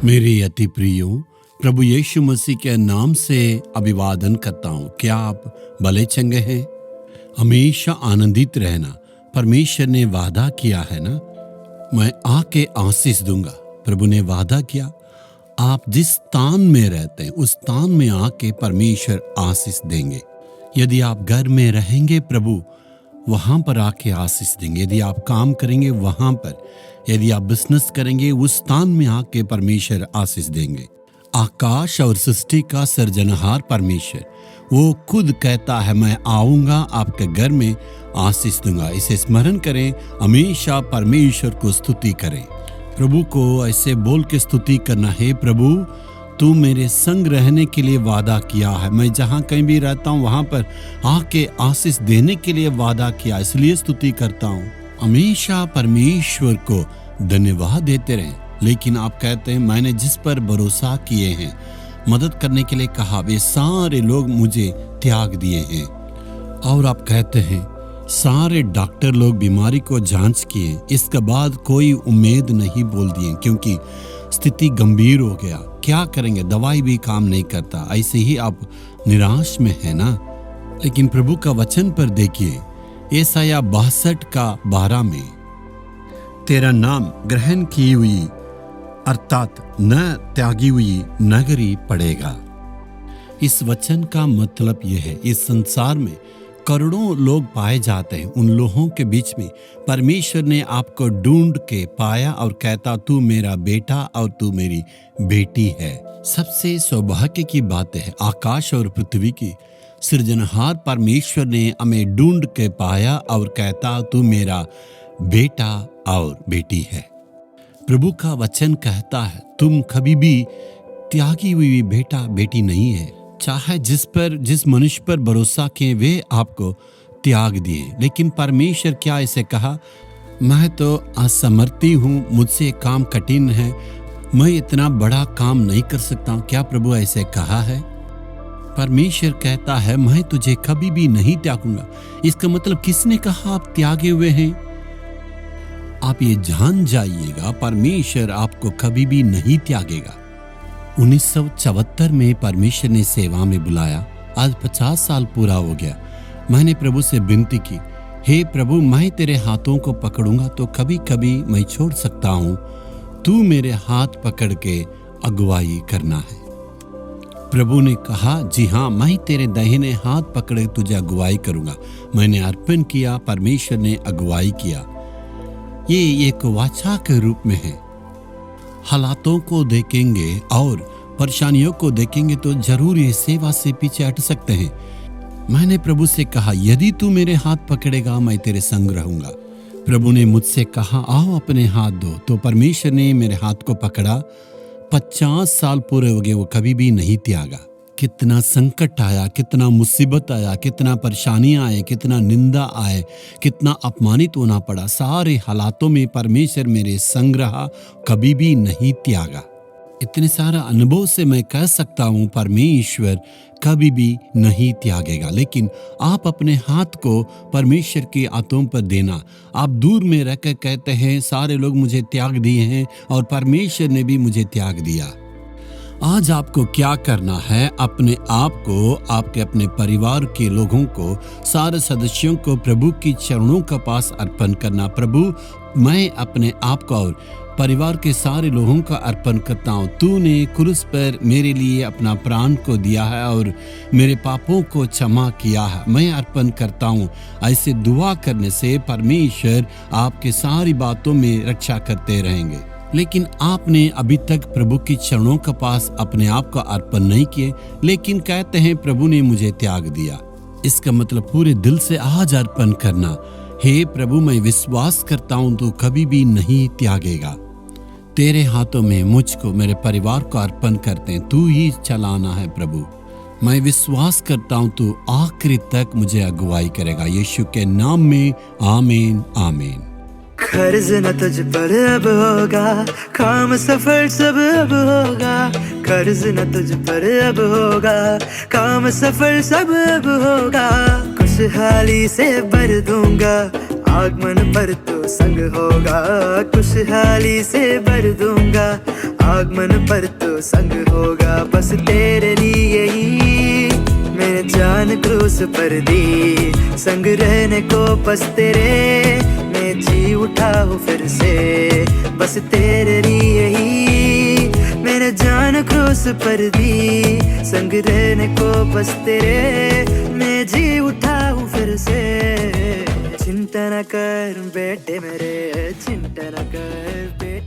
मेरे अति प्रियो, प्रभु यीशु मसीह के नाम से अभिवादन करता हूँ। क्या आप भले चंगे हैं? हमेशा आनंदित रहना। परमेश्वर ने वादा किया है ना, मैं आके आशीष दूंगा। प्रभु ने वादा किया, आप जिस स्थान में रहते हैं उस स्थान में आके परमेश्वर आशीष देंगे। यदि आप घर में रहेंगे, प्रभु वहां पर आके आशीष देंगे। यदि आप काम करेंगे वहां पर, यदि आप बिजनेस करेंगे उस स्थान में आके परमेश्वर आशीष देंगे। आकाश और सृष्टि का सृजनहार परमेश्वर वो खुद कहता है, मैं आऊंगा आपके घर में आशीष दूंगा। इसे स्मरण करें, हमेशा परमेश्वर को स्तुति करें। प्रभु को ऐसे बोल के स्तुति करना है, प्रभु तू मेरे संग रहने के लिए वादा किया है। मैं जहाँ कहीं भी रहता हूँ वहाँ पर आके आशीष देने के लिए वादा किया, इसलिए स्तुति करता हूँ। हमेशा परमेश्वर को धन्यवाद देते रहें। लेकिन आप कहते हैं, मैंने जिस पर भरोसा किए हैं, मदद करने के लिए कहा, वे सारे लोग मुझे त्याग दिए हैं। और आप कहते हैं, सारे डॉक्टर लोग बीमारी को जांच किए, इसके बाद कोई उम्मीद नहीं बोल दिए क्योंकि स्थिति गंभीर हो गया। क्या करेंगे, दवाई भी काम नहीं करता। ऐसे ही आप निराश में है ना। लेकिन प्रभु का वचन पर देखिए, यशायाह 62:12 में, तेरा नाम ग्रहण की हुई अर्थात न त्यागी हुई नगरी पड़ेगा। इस वचन का मतलब यह है, इस संसार में करोड़ों लोग पाए जाते हैं। उन लोगों के बीच में परमेश्वर ने आपको ढूंढ के पाया और कहता, तू मेरा बेटा और तू मेरी बेटी है। सबसे सौभाग्य की बात है, आकाश और पृथ्वी की सृजनहार परमेश्वर ने हमें ढूंढ के पाया और कहता, तू मेरा बेटा और बेटी है। प्रभु का वचन कहता है, तुम कभी भी त्यागी हुई बेटा बेटी नहीं है। चाहे जिस मनुष्य पर भरोसा किए वे आपको त्याग दिए, लेकिन परमेश्वर क्या ऐसे कहा, मैं तो असमर्थी हूँ, मुझसे काम कठिन है, मैं इतना बड़ा काम नहीं कर सकता हूँ। क्या प्रभु ऐसे कहा है? परमेश्वर कहता है, मैं तुझे कभी भी नहीं त्यागूंगा। इसका मतलब किसने कहा आप त्यागे हुए हैं? आप ये जान जाइएगा, परमेश्वर आपको कभी भी नहीं त्यागेगा। 1974 में परमेश्वर ने सेवा में बुलाया। आज 50 साल पूरा हो गया। मैंने प्रभु से विनती की, हे प्रभु, मैं तेरे हाथों को पकड़ूंगा तो कभी कभी मैं छोड़ सकता हूँ, तू मेरे हाथ पकड़ के अगुवाई करना है। प्रभु ने कहा, जी हाँ, मैं तेरे दाहिने हाथ पकड़े तुझे अगुवाई करूंगा। मैंने अर्पण किया, परमेश्वर ने अगुवाई किया। ये एक वाचा के रूप में है। हालातों को देखेंगे और परेशानियों को देखेंगे तो जरूर ये सेवा से पीछे हट सकते हैं। मैंने प्रभु से कहा, यदि तू मेरे हाथ पकड़ेगा मैं तेरे संग रहूंगा। प्रभु ने मुझसे कहा, आओ अपने हाथ दो। तो परमेश्वर ने मेरे हाथ को पकड़ा। 50 साल पूरे हो गए, वो कभी भी नहीं त्यागा। कितना संकट आया, कितना मुसीबत आया, कितना परेशानियां आए, कितना निंदा आए, कितना अपमानित होना पड़ा, सारे हालातों में परमेश्वर मेरे संग रहा, कभी भी नहीं त्यागा। इतने सारा अनुभव से मैं कह सकता हूँ, परमेश्वर कभी भी नहीं त्यागेगा। लेकिन आप अपने हाथ को परमेश्वर के हाथों पर देना। आप दूर में रहकर कहते हैं, सारे लोग मुझे त्याग दिए हैं और परमेश्वर ने भी मुझे त्याग दिया। आज आपको क्या करना है, अपने आप को, आपके अपने परिवार के लोगों को, सारे सदस्यों को प्रभु की चरणों के पास अर्पण करना। प्रभु, मैं अपने आप को और परिवार के सारे लोगों का अर्पण करता हूँ। तूने क्रूस पर मेरे लिए अपना प्राण को दिया है और मेरे पापों को क्षमा किया है, मैं अर्पण करता हूँ। ऐसे दुआ करने से परमेश्वर आपके सारी बातों में रक्षा करते रहेंगे। लेकिन आपने अभी तक प्रभु की चरणों के पास अपने आप का अर्पण नहीं किए, लेकिन कहते हैं प्रभु ने मुझे त्याग दिया। इसका मतलब पूरे दिल से आज अर्पण करना, हे प्रभु, मैं विश्वास करता हूं तू कभी भी नहीं त्यागेगा। तेरे हाथों में मुझको, मेरे परिवार को अर्पण करते हैं, तू ही चलाना है प्रभु। मैं विश्वास करता हूं तू आखिरी तक मुझे अगुवाई करेगा। यीशु के नाम में आमीन आमीन। कर्ज न तुझ पर अब होगा, काम सफल सब अब होगा। कर्ज न तुझ पर अब होगा, काम सफल सब अब होगा। खुशहाली से भर दूंगा, आगमन पर तो संग होगा, खुशहाली से भर दूंगा। आगमन पर तो संग होगा, बस तेरे लिए ही मैंने जान क्रूस पर दी। संग रहने को बस तेरे मैं जी उठा हूँ फिर से, बस तेरे लिए ही मैंने जान क्रूस पर दी। संग रहने को बस तेरे मैं जी उठा हूँ फिर से। चिंता न कर बेटे मेरे, चिंता न कर बेटे।